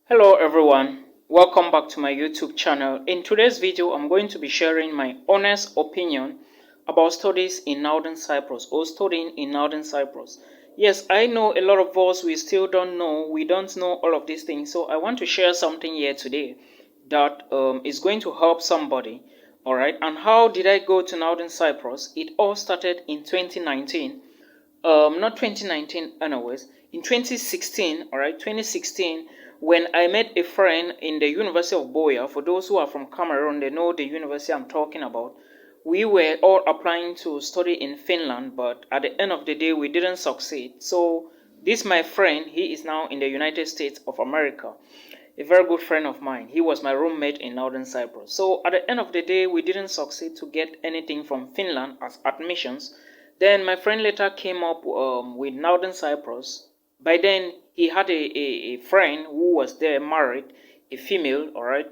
Hello everyone, welcome back to my YouTube channel. In today's video, I'm going to be sharing my honest opinion about studies in Northern Cyprus or studying in Northern Cyprus. Yes, I know a lot of us, we still don't know, we don't know all of these things. So I want to share something here today that is going to help somebody. Alright, and how did I go to Northern Cyprus? It all started in 2019. Not 2019 anyways, in 2016, all right, 2016, when I met a friend in the University of Boya. For those who are from Cameroon, they know the university I'm talking about. We were all applying to study in Finland, but at the end of the day we didn't succeed. So this my friend, he is now in the United States of America, a very good friend of mine. He was my roommate in Northern Cyprus. So at the end of the day, we didn't succeed to get anything from Finland as admissions. Then my friend later came up with Northern Cyprus. By then, he had a friend who was there married, a female, all right.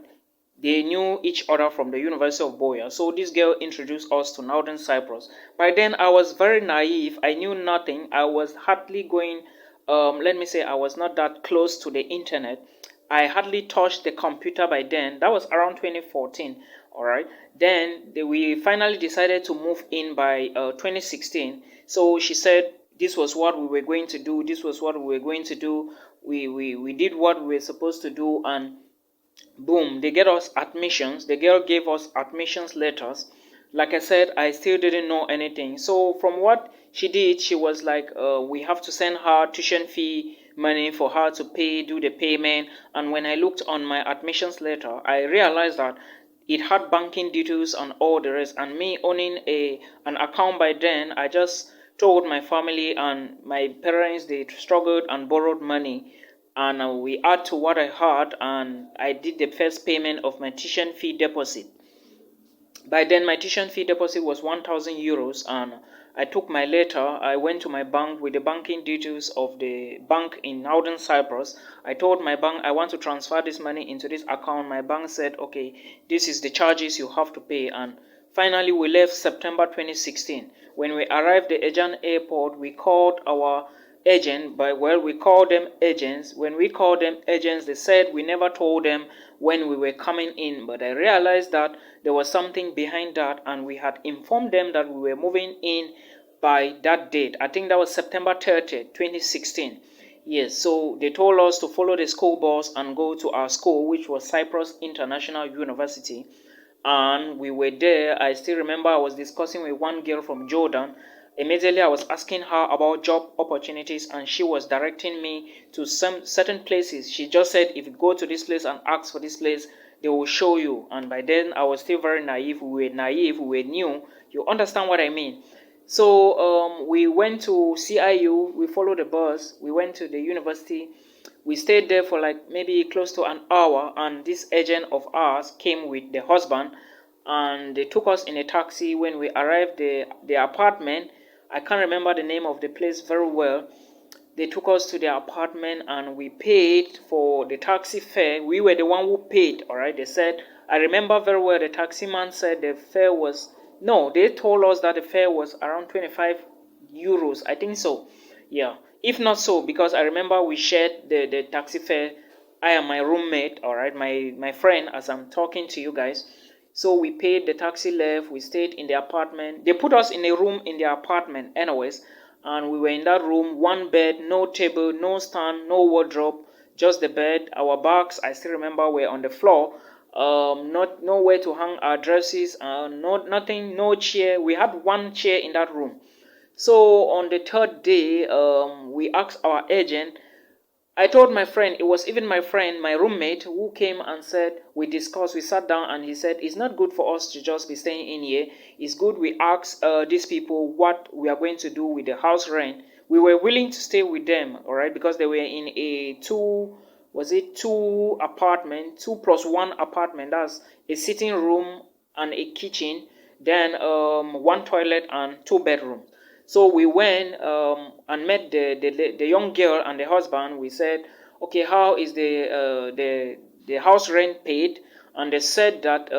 They knew each other from the University of Boya. So this girl introduced us to Northern Cyprus. By then, I was very naive. I knew nothing. I was hardly going, let me say, I was not that close to the internet. I hardly touched the computer by then. That was around 2014. All right. Then we finally decided to move in by 2016. So she said this was what we were going to do. This was what we were going to do. We did what we were supposed to do, and boom, they get us admissions. The girl gave us admissions letters. Like I said, I still didn't know anything. So from what she did, she was like, we have to send her tuition fee money for her to pay, do the payment. And when I looked on my admissions letter, I realized that it had banking details and all the rest. And me owning an account by then, I just told my family and my parents. They struggled and borrowed money, and we add to what I had, and I did the first payment of my tuition fee deposit. By then, my tuition fee deposit was 1,000 euros, and I took my letter. I went to my bank with the banking details of the bank in Northern Cyprus. I told my bank I want to transfer this money into this account. My bank said, okay, this is the charges you have to pay. And finally, we left September 2016. When we arrived at the Aegean airport, we called our agent. But well, we called them agents. When we called them agents, they said we never told them when we were coming in. But I realized that there was something behind that, and we had informed them that we were moving in by that date. I think that was September 30th, 2016. Yes, so they told us to follow the school bus and go to our school, which was Cyprus International University. And we were there. I still remember I was discussing with one girl from Jordan. Immediately I was asking her about job opportunities, and she was directing me to some certain places. She just said, if you go to this place and ask for this place, they will show you. And by then I was still very naive. We were naive, we were new. You understand what I mean? So we went to CIU, we followed the bus, we went to the university. We stayed there for like maybe close to an hour, and this agent of ours came with the husband, and they took us in a taxi. When we arrived the apartment, I can't remember the name of the place very well. They took us to their apartment, and we paid for the taxi fare. We were the one who paid, all right? They said, I remember very well, the taxi man said the fare was, no, they told us that the fare was around 25 euros. I think so. Yeah. If not so, because I remember we shared the taxi fare. I am my roommate, all right, my friend, as I'm talking to you guys. So we paid, the taxi left, we stayed in the apartment. They put us in a room in the apartment anyways, and we were in that room, one bed, no table, no stand, no wardrobe, just the bed. Our bags, I still remember, were on the floor. Not nowhere to hang our dresses, nothing, no chair. We had one chair in that room. So on the third day, we asked our agent. I told my friend, it was even my friend, my roommate, who came and said, we discussed, we sat down, and he said, it's not good for us to just be staying in here. It's good we ask these people what we are going to do with the house rent. We were willing to stay with them, all right, because they were in a two apartment, 2+1 apartment. That's a sitting room and a kitchen, then one toilet and two bedrooms. So we went and met the young girl and the husband. We said, okay, how is the house rent paid? And they said that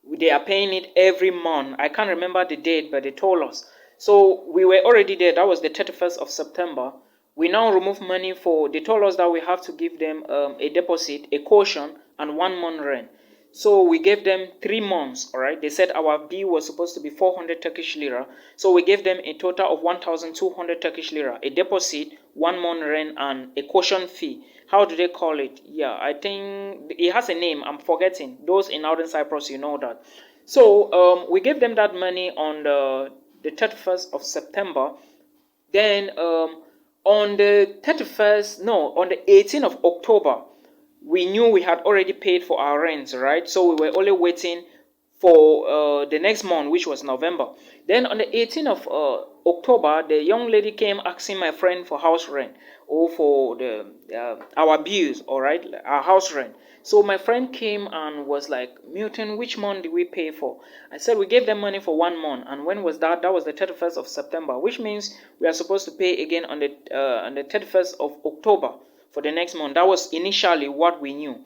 they are paying it every month. I can't remember the date, but they told us. So we were already there. That was the 31st of September. we now remove money for, they told us that we have to give them a deposit, a caution, and 1 month rent. So we gave them 3 months, all right? They said our bill was supposed to be 400 Turkish lira. So we gave them a total of 1,200 Turkish lira, a deposit, 1 month rent, and a caution fee. How do they call it? Yeah, I think it has a name. I'm forgetting. Those in Northern Cyprus, you know that. So we gave them that money on the 31st of September. Then on the 31st, no, on the 18th of October, we knew we had already paid for our rent, right? So we were only waiting for the next month, which was November. Then on the 18th of October, the young lady came asking my friend for house rent or for the our bills, all right, our house rent. So my friend came and was like, Milton, which month did we pay for? I said we gave them money for 1 month. And when was that? That was the 31st of September, which means we are supposed to pay again on the 31st of October for the next month. That was initially what we knew.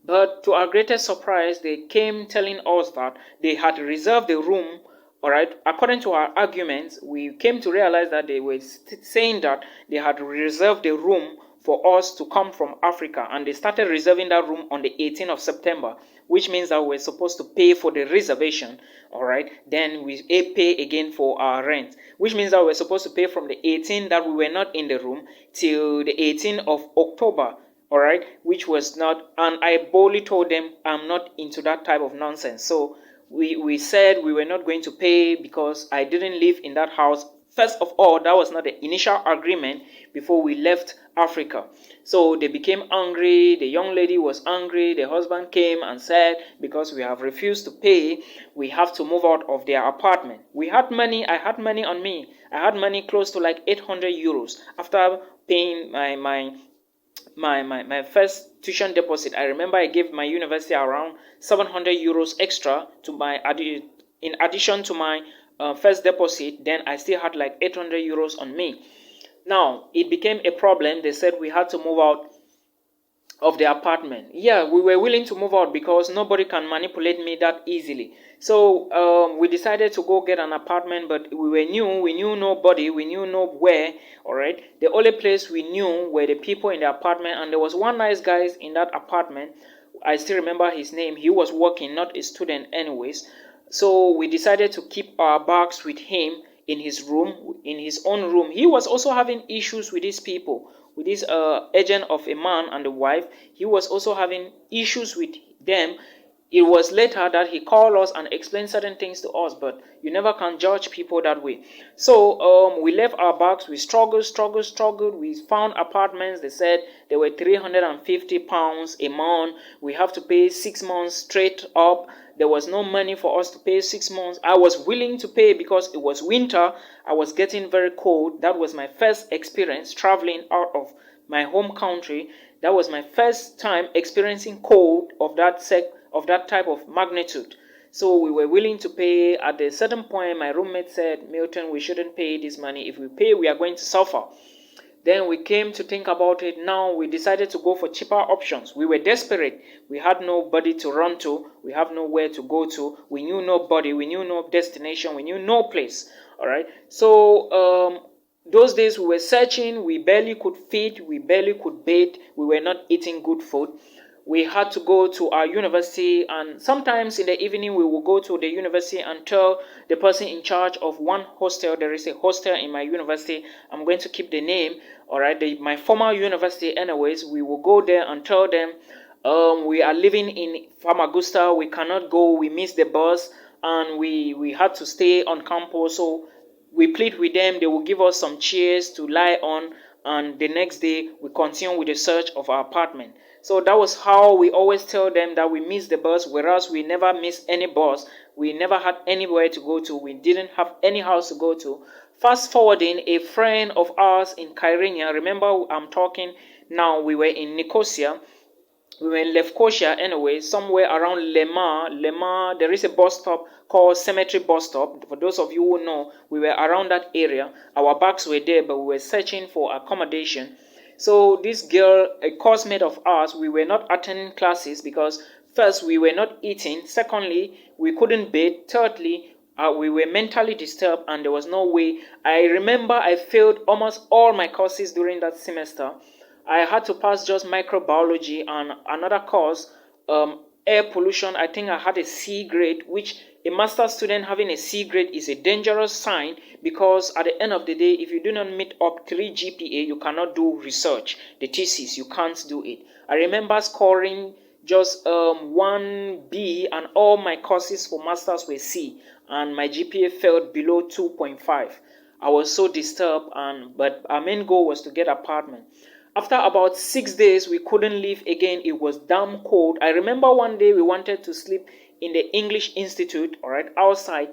But to our greatest surprise, they came telling us that they had reserved the room. All right. According to our arguments, we came to realize that they were saying that they had reserved the room for us to come from Africa, and they started reserving that room on the 18th of September, which means that we're supposed to pay for the reservation. All right. Then we pay again for our rent, which means that we're supposed to pay from the 18th that we were not in the room till the 18th of October. All right, which was not, and I boldly told them I'm not into that type of nonsense. So we said we were not going to pay because I didn't live in that house. First of all, that was not the initial agreement before we left Africa. So they became angry. The young lady was angry. The husband came and said, because we have refused to pay, we have to move out of their apartment. We had money. I had money on me. I had money close to like 800 euros after paying my first tuition deposit. I remember I gave my university around 700 euros extra to my in addition to my first deposit. Then I still had like 800 euros on me. Now it became a problem. They said we had to move out of the apartment. Yeah, we were willing to move out because nobody can manipulate me that easily. So we decided to go get an apartment, but we knew nobody, we knew nowhere. All right, the only place we knew were the people in the apartment, and there was one nice guy in that apartment. I still remember his name. He was working, not a student anyways. So we decided to keep our bags with him in his room, in his own room. He was also having issues with these people, with this agent of a man and the wife. He was also having issues with them. It was later that he called us and explained certain things to us, but you never can judge people that way. So we left our bags. We struggled. We found apartments. They said they were 350 pounds a month. We have to pay 6 months straight up. There was no money for us to pay 6 months. I was willing to pay because it was winter. I was getting very cold. That was my first experience traveling out of my home country. That was my first time experiencing cold of that type of magnitude. So we were willing to pay. At a certain point, my roommate said, Milton, we shouldn't pay this money. If we pay, we are going to suffer. Then we came to think about it. Now we decided to go for cheaper options. We were desperate. We had nobody to run to. We have nowhere to go to. We knew nobody. We knew no destination. We knew no place. All right. So those days we were searching. We barely could feed. We barely could bathe. We were not eating good food. We had to go to our university, and sometimes in the evening we will go to the university and tell the person in charge of one hostel. There is a hostel in my university. I'm going to keep the name. All right, my former university anyways. We will go there and tell them we are living in Famagusta. We cannot go. We missed the bus, and we had to stay on campus. So we plead with them. They will give us some chairs to lie on, and the next day we continue with the search of our apartment. So that was how we always tell them that we missed the bus, whereas we never missed any bus. We never had anywhere to go to. We didn't have any house to go to. Fast forwarding, a friend of ours in Kyrenia, remember I'm talking now, we were in Nicosia. We were in Lefkosia anyway, somewhere around Lema, there is a bus stop called Cemetery Bus Stop. For those of you who know, we were around that area. Our bags were there, but we were searching for accommodation. So this girl, a coursemate of ours, we were not attending classes because first, we were not eating. Secondly, we couldn't bathe. Thirdly, We were mentally disturbed, and there was no way. I remember I failed almost all my courses during that semester. I had to pass just microbiology and another course, air pollution. I think I had a C grade, which a master's student having a C grade is a dangerous sign, because at the end of the day, if you do not meet up 3 GPA, you cannot do research, the thesis, you can't do it. I remember scoring just 1B, and all my courses for masters were C, and my GPA fell below 2.5. I was so disturbed, but our main goal was to get apartment. After about 6 days, we couldn't leave again. It was damn cold. I remember one day we wanted to sleep in the English Institute, all right, outside,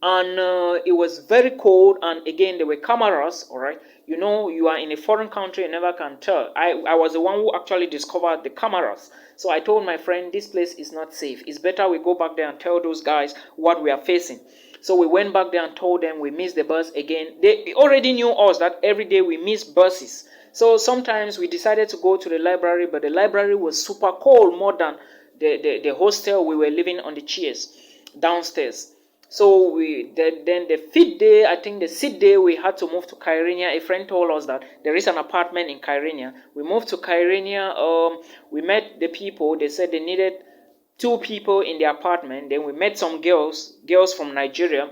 and it was very cold. And again, there were cameras, all right. You know, you are in a foreign country, you never can tell. I was the one who actually discovered the cameras. So I told my friend, this place is not safe. It's better we go back there and tell those guys what we are facing. So we went back there and told them we missed the bus again. They already knew us that every day we miss buses. So sometimes we decided to go to the library, but the library was super cold, more than the hostel. We were living on the chairs downstairs. So then the fifth day, I think the sixth day, we had to move to Kyrenia. A friend told us that there is an apartment in Kyrenia. We moved to Kyrenia. We met the people. They said they needed 2 people in the apartment. Then we met some girls from Nigeria.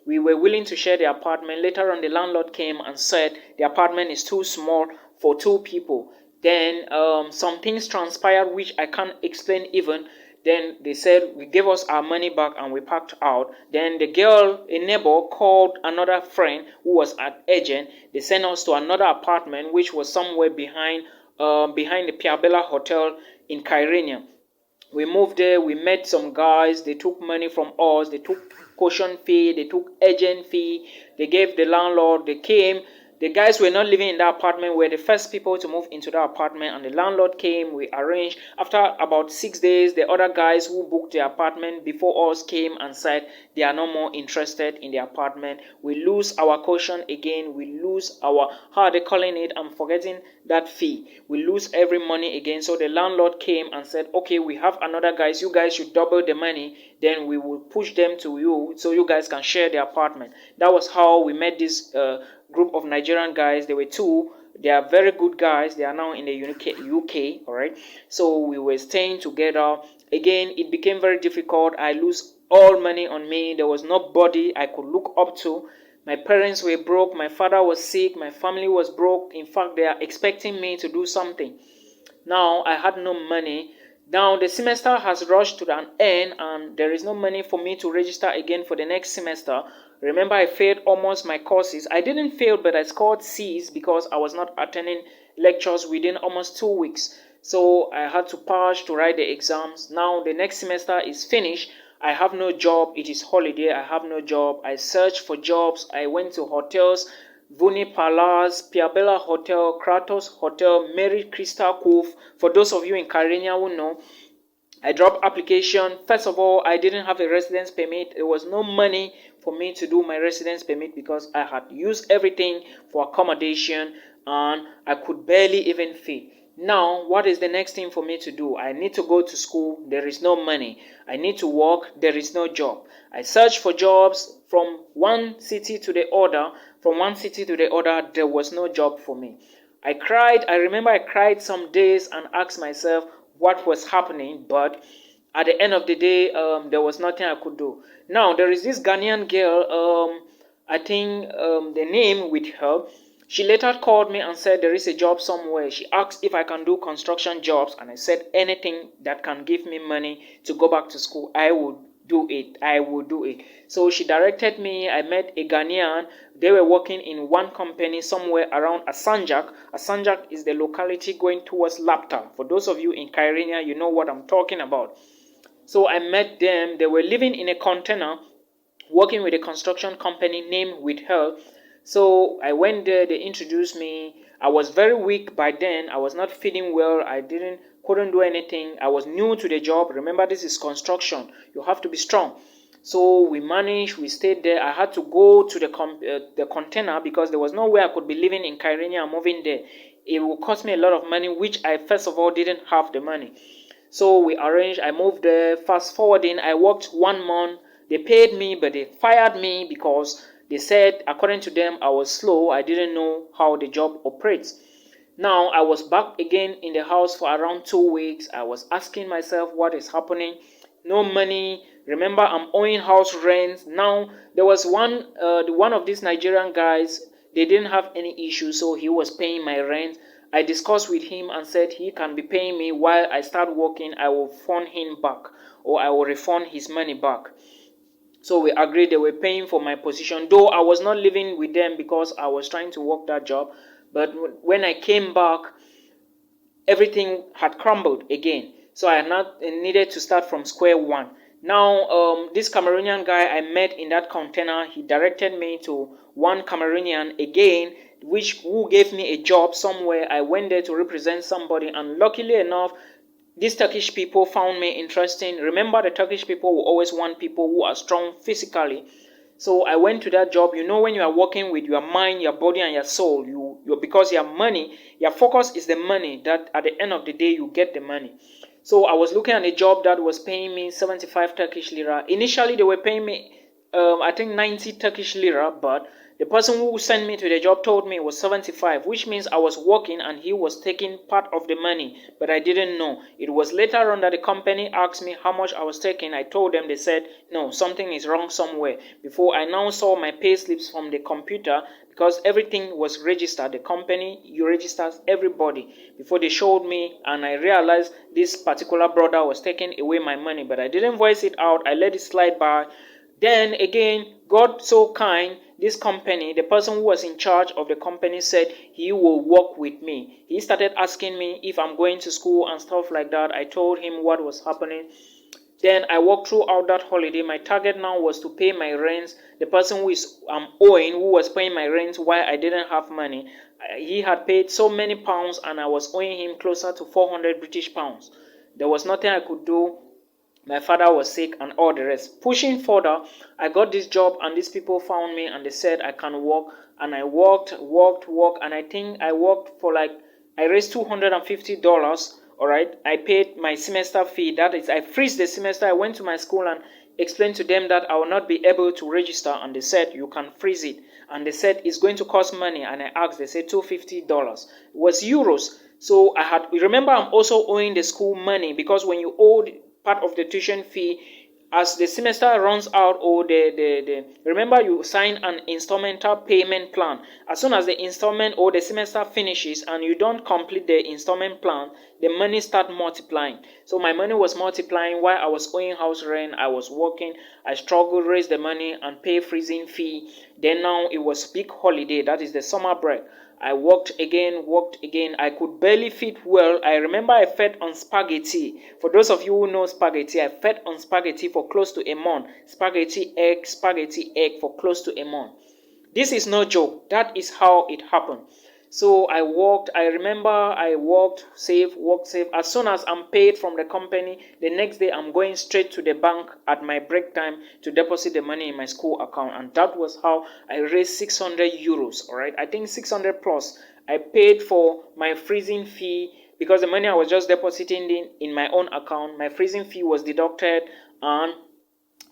We were willing to share the apartment. Later on, the landlord came and said the apartment is too small for 2 people. Then some things transpired which I can't explain even. Then they said we gave us our money back and we packed out. Then the girl, a neighbor, called another friend who was an agent. They sent us to another apartment which was somewhere behind the Piabella Hotel in Kyrenia. We moved there. We met some guys. They took money from us. They took caution fee. They took agent fee. They gave the landlord. They came. The guys were not living in that apartment. We were the first people to move into that apartment, and the landlord came. We arranged. After about 6 days, the other guys who booked the apartment before us came and said they are no more interested in the apartment. We lose our caution again. We lose our, how are they calling it? I'm forgetting that fee. We lose every money again. So the landlord came and said, okay, we have another guys. You guys should double the money. Then we will push them to you so you guys can share the apartment. That was how we met this group of Nigerian guys. There were 2. They are very good guys. They are now in the UK, all right. So we were staying together. Again, it became very difficult. I lose all money on me. There was nobody I could look up to. My parents were broke. My father was sick. My family was broke. In fact, they are expecting me to do something. Now I had no money. Now the semester has rushed to an end, and there is no money for me to register again for the next semester. Remember, I failed almost my courses. I didn't fail, but I scored C's because I was not attending lectures within almost 2 weeks. So I had to pass to write the exams. Now the next semester is finished. I have no job. It is holiday. I have no job. I searched for jobs. I went to hotels. Vuni Palace, Piabella Hotel, Kratos Hotel, Mary Crystal Cove. For those of you in Kyrenia who know, I dropped application. First of all, I didn't have a residence permit. There was no money for me to do my residence permit because I had used everything for accommodation and I could barely even feed. Now, what is the next thing for me to do? I need to go to school. There is no money. I need to work. There is no job. I searched for jobs from one city to the other. From one city to the other, there was no job for me. I cried. I remember I cried some days and asked myself what was happening, but at the end of the day, there was nothing I could do. Now, there is this Ghanaian girl, I think the name with her. She later called me and said there is a job somewhere. She asked if I can do construction jobs, and I said anything that can give me money to go back to school, I would do it. I would do it. So she directed me. I met a Ghanaian. They were working in one company somewhere around Asanjak. Asanjak is the locality going towards Lapta. For those of you in Kyrenia, you know what I'm talking about. So I met them. They were living in a container, working with a construction company named With Her. So I went there. They introduced me. I was very weak by then. I was not feeling well. I couldn't do anything. I was new to the job. Remember, this is construction. You have to be strong. So we managed. We stayed there. I had to go to the container because there was no way I could be living in Kyrenia and moving there. It would cost me a lot of money, which I first of all didn't have the money. So we arranged. I moved there. Fast forwarding, I worked 1 month. They paid me, but they fired me because they said, according to them, I was slow. I didn't know how the job operates. Now, I was back again in the house for around 2 weeks. I was asking myself what is happening. No money. Remember, I'm owing house rent. Now, there was one of these Nigerian guys. They didn't have any issue, so he was paying my rent. I discussed with him and said he can be paying me while I start working. I will fund him back, or I will refund his money back. So we agreed. They were paying for my position, though I was not living with them because I was trying to work that job. But when I came back, everything had crumbled again. So I needed to start from square one. Now, this Cameroonian guy I met in that container, he directed me to one Cameroonian again, who gave me a job somewhere. I went there to represent somebody, and luckily enough, these Turkish people found me interesting. Remember, the Turkish people will always want people who are strong physically. So I went to that job. You know, when you are working with your mind, your body, and your soul, because your money, your focus is the money, that at the end of the day, you get the money. So I was looking at a job that was paying me 75 Turkish lira. Initially, they were paying me, I think 90 Turkish lira, but the person who sent me to the job told me it was 75, which means I was working and he was taking part of the money, but I didn't know. It was later on that the company asked me how much I was taking. I told them. They said, no, something is wrong somewhere. Before I now saw my pay slips from the computer, because everything was registered. The company, you register everybody. Before they showed me, and I realized this particular brother was taking away my money, but I didn't voice it out. I let it slide by. Then again, God so kind, this company, the person who was in charge of the company said he will work with me. He started asking me if I'm going to school and stuff like that. I told him what was happening. Then I worked throughout that holiday. My target now was to pay my rent. The person who was paying my rent while I didn't have money, he had paid so many pounds and I was owing him closer to 400 British pounds. There was nothing I could do. My father was sick and all the rest. Pushing further, I got this job and these people found me and they said I can work. And I worked, and I think I worked for I raised $250. All right, I paid my semester fee. That is, I freezed the semester. I went to my school and explained to them that I will not be able to register, and they said you can freeze it. And they said it's going to cost money, and I asked. They said $250. It was euros. So remember, I'm also owing the school money, because when you owe part of the tuition fee, as the semester runs out, or remember, you sign an installmental payment plan. As soon as the installment or the semester finishes and you don't complete the installment plan, the money start multiplying. So my money was multiplying while I was owing house rent. I was working. I struggled, raise the money and pay freezing fee. Then now it was big holiday, that is the summer break. I worked again. I could barely feed well. I remember I fed on spaghetti. For those of you who know spaghetti, I fed on spaghetti for close to a month. Spaghetti, egg for close to a month. This is no joke. That is how it happened. So I worked. I remember I worked, save. As soon as I'm paid from the company, the next day I'm going straight to the bank at my break time to deposit the money in my school account. And that was how I raised 600 euros. All right, I think 600 plus. I paid for my freezing fee because the money I was just depositing in my own account. My freezing fee was deducted and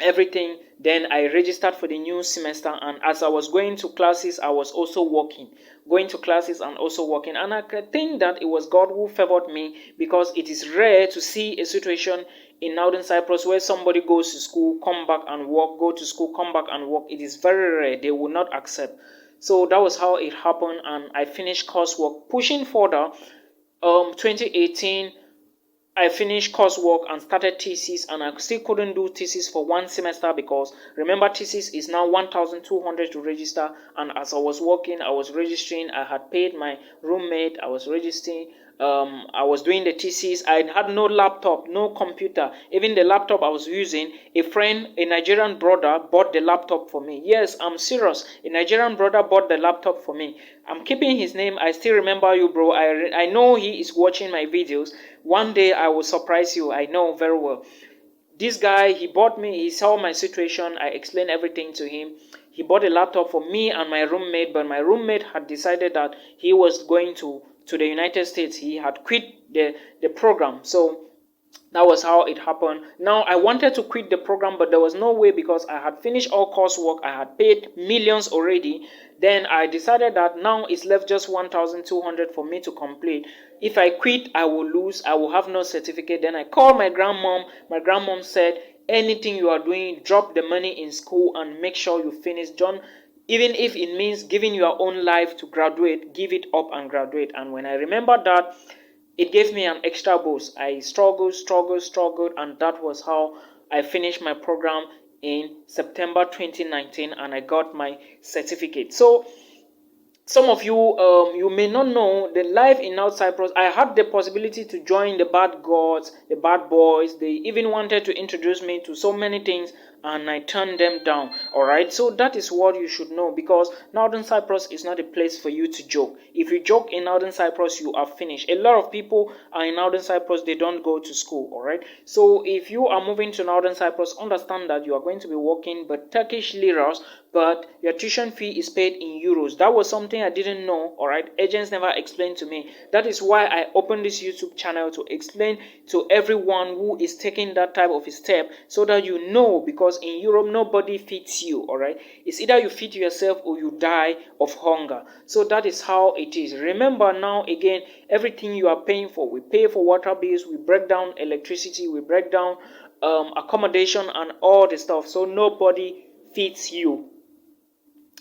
everything. Then I registered for the new semester, and as I was going to classes, I was also working. And I think that it was God who favored me, because it is rare to see a situation in Northern Cyprus where somebody goes to school, come back and work, go to school, come back and work. It is very rare. They will not accept. So that was how it happened, and I finished coursework. Pushing further, 2018, I finished coursework and started thesis, and I still couldn't do thesis for one semester because remember, thesis is now 1,200 to register. And as I was working, I was registering. I had paid my roommate. I was registering. I was doing the thesis. I had no laptop, no computer. Even the laptop I was using, a friend, a Nigerian brother, bought the laptop for me. Yes, I'm serious. A Nigerian brother bought the laptop for me. I'm keeping his name. I still remember you, bro. I know he is watching my videos. One day I will surprise you. I know very well. This guy, he saw my situation. I explained everything to him. He bought a laptop for me and my roommate, but my roommate had decided that he was going to the United States. He had quit the program. So That was how it happened. Now I wanted to quit the program, but there was no way because I had finished all coursework. I had paid millions already. Then I decided that now it's left just 1,200 for me to complete. If I quit, I will lose. I will have no certificate. Then I called my grandmom. My grandmom said, anything you are doing, drop the money in school and make sure you finish. John, even if it means giving your own life to graduate, give it up and graduate. And when I remember that, it gave me an extra boost. I struggled, and that was how I finished my program in September 2019, and I got my certificate. So some of you, you may not know the life in North Cyprus. I had the possibility to join the bad gods, the bad boys. They even wanted to introduce me to so many things, and I turned them down. All right, so that is what you should know, because Northern Cyprus is not a place for you to joke. If you joke in Northern Cyprus, you are finished. A lot of people are in Northern Cyprus, they don't go to school. All right, so if you are moving to Northern Cyprus, understand that you are going to be working but Turkish liras, but your tuition fee is paid in euros. That was something I didn't know. All right, agents never explained to me. That is why I opened this YouTube channel, to explain to everyone who is taking that type of a step, so that you know, because in Europe nobody feeds you. All right, it's either you feed yourself or you die of hunger. So that is how it is. Remember, now again, everything you are paying for, we pay for water bills, we break down electricity, we break down accommodation and all the stuff. So nobody feeds you.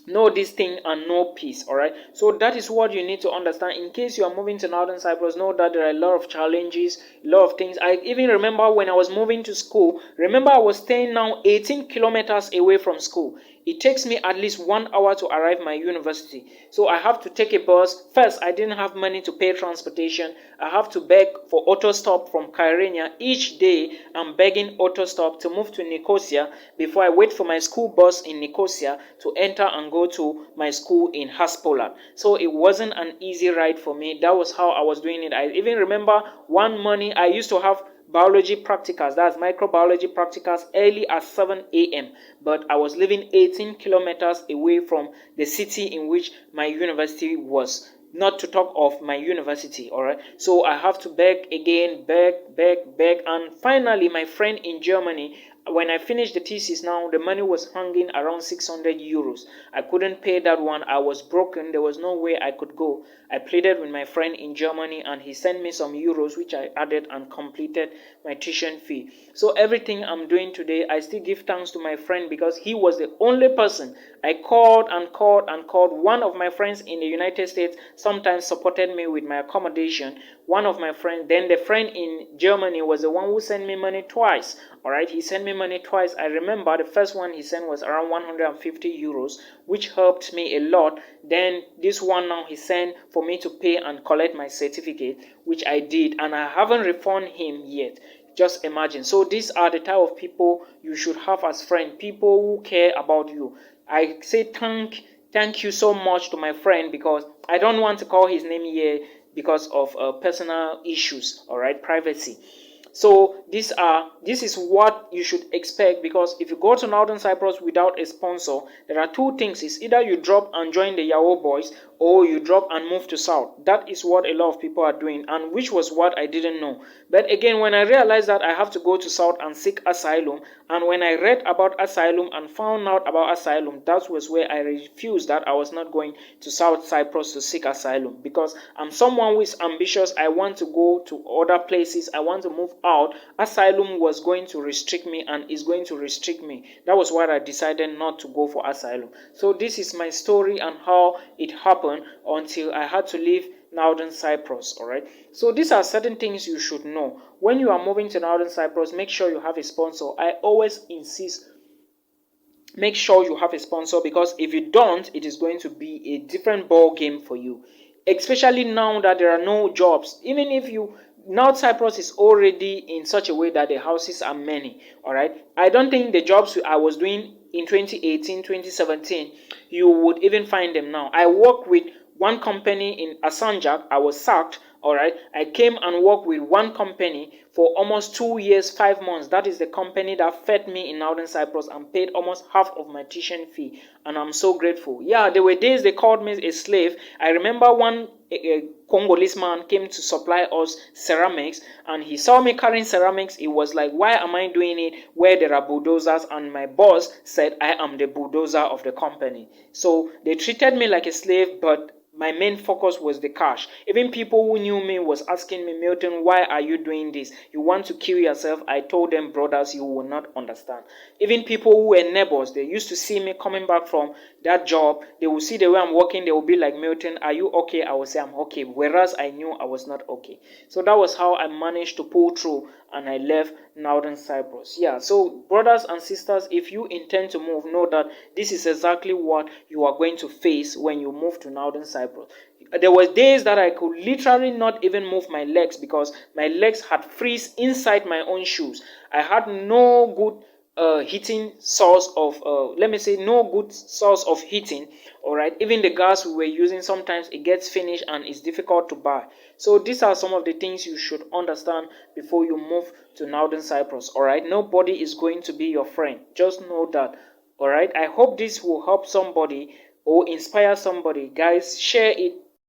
Know this thing and know peace. All right, so that is what you need to understand. In case you are moving to Northern Cyprus, know that there are a lot of challenges, a lot of things. I even remember when I was moving to school, remember I was staying now 18 kilometers away from school. It takes me at least 1 hour to arrive my university. So I have to take a bus. First, I didn't have money to pay transportation. I have to beg for auto stop from Kyrenia. Each day, I'm begging auto stop to move to Nicosia before I wait for my school bus in Nicosia to enter and go to my school in Haspolat. So it wasn't an easy ride for me. That was how I was doing it. I even remember one morning I used to have biology practicals, that's microbiology practicals, early at 7 a.m. But I was living 18 kilometers away from the city in which my university was, not to talk of my university. All right, so I have to beg again, beg, and finally my friend in Germany, when I finished the thesis, now the money was hanging around 600 euros. I couldn't pay that one. I was broken. There was no way I could go. I pleaded with my friend in Germany, and he sent me some euros, which I added and completed my tuition fee. So everything I'm doing today, I still give thanks to my friend, because he was the only person. I called and called and called. One of my friends in the United States sometimes supported me with my accommodation. One of my friends, then the friend in Germany, was the one who sent me money twice. All right, he sent me money twice. I remember the first one he sent was around 150 euros, which helped me a lot. Then this one now he sent for me to pay and collect my certificate, which I did, and I haven't refunded him yet. Just imagine. So these are the type of people you should have as friends, people who care about you. I say thank you so much to my friend, because I don't want to call his name here because of personal issues. All right, privacy. So this is what you should expect, because if you go to Northern Cyprus without a sponsor, there are two things. It's either you drop and join the Yahoo boys, or you drop and move to South. That is what a lot of people are doing, and which was what I didn't know. But again, when I realized that I have to go to South and seek asylum, and when I read about asylum and found out about asylum, that was where I refused that I was not going to South Cyprus to seek asylum, because I'm someone who is ambitious. I want to go to other places. I want to move out. Asylum was going to restrict me and is going to restrict me. That was why I decided not to go for asylum. So this is my story and how it happened until I had to leave Northern Cyprus. All right, so these are certain things you should know when you are moving to Northern Cyprus. Make sure you have a sponsor. I always insist, make sure you have a sponsor, because if you don't, it is going to be a different ball game for you, especially now that there are no jobs. Even if you, North Cyprus is already in such a way that the houses are many. All right, I don't think the jobs I was doing in 2018, 2017, you would even find them now. I work with one company in Asanjak. I was sacked, All right, I came and worked with one company for almost 2 years, 5 months. That is the company that fed me in Northern Cyprus and paid almost half of my tuition fee, and I'm so grateful. Yeah, there were days they called me a slave. I remember one a Congolese man came to supply us ceramics, and he saw me carrying ceramics. He was like, why am I doing it where there are bulldozers? And my boss said I am the bulldozer of the company. So they treated me like a slave, but my main focus was the cash. Even people who knew me was asking me, Milton, why are you doing this? You want to kill yourself? I told them, brothers, you will not understand. Even people who were neighbors, they used to see me coming back from that job. They will see the way I'm working. They will be like, Milton, are you okay? I will say, I'm okay. Whereas I knew I was not okay. So that was how I managed to pull through, and I left Northern Cyprus. Yeah, so brothers and sisters, if you intend to move, know that this is exactly what you are going to face when you move to Northern Cyprus. There were days that I could literally not even move my legs because my legs had freeze inside my own shoes. I had no good heating source of let me say no good source of heating. All right, even the gas we were using, sometimes it gets finished and it's difficult to buy. So these are some of the things you should understand before you move to Northern Cyprus. All right, nobody is going to be your friend, just know that. All right, I hope this will help somebody or inspire somebody. Guys, share it